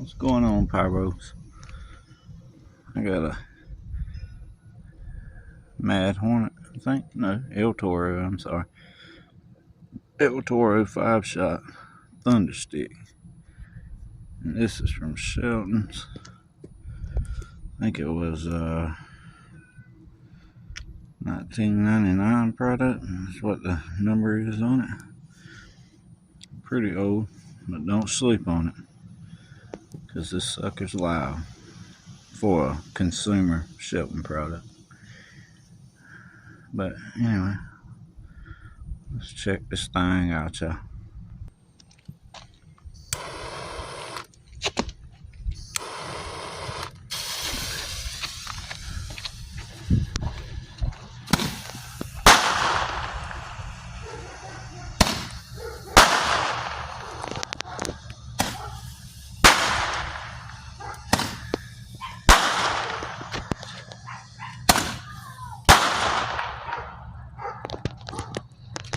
What's going on, Pyros? I got a Mad Hornet, I think. No, El Toro, I'm sorry. El Toro 5-shot Thunderstick. And this is from Shelton's. I think it was $19.99 product. That's what the number is on it. Pretty old, but don't sleep on it, because this sucker's loud for a consumer Shelton product. But anyway, let's check this thing out, y'all.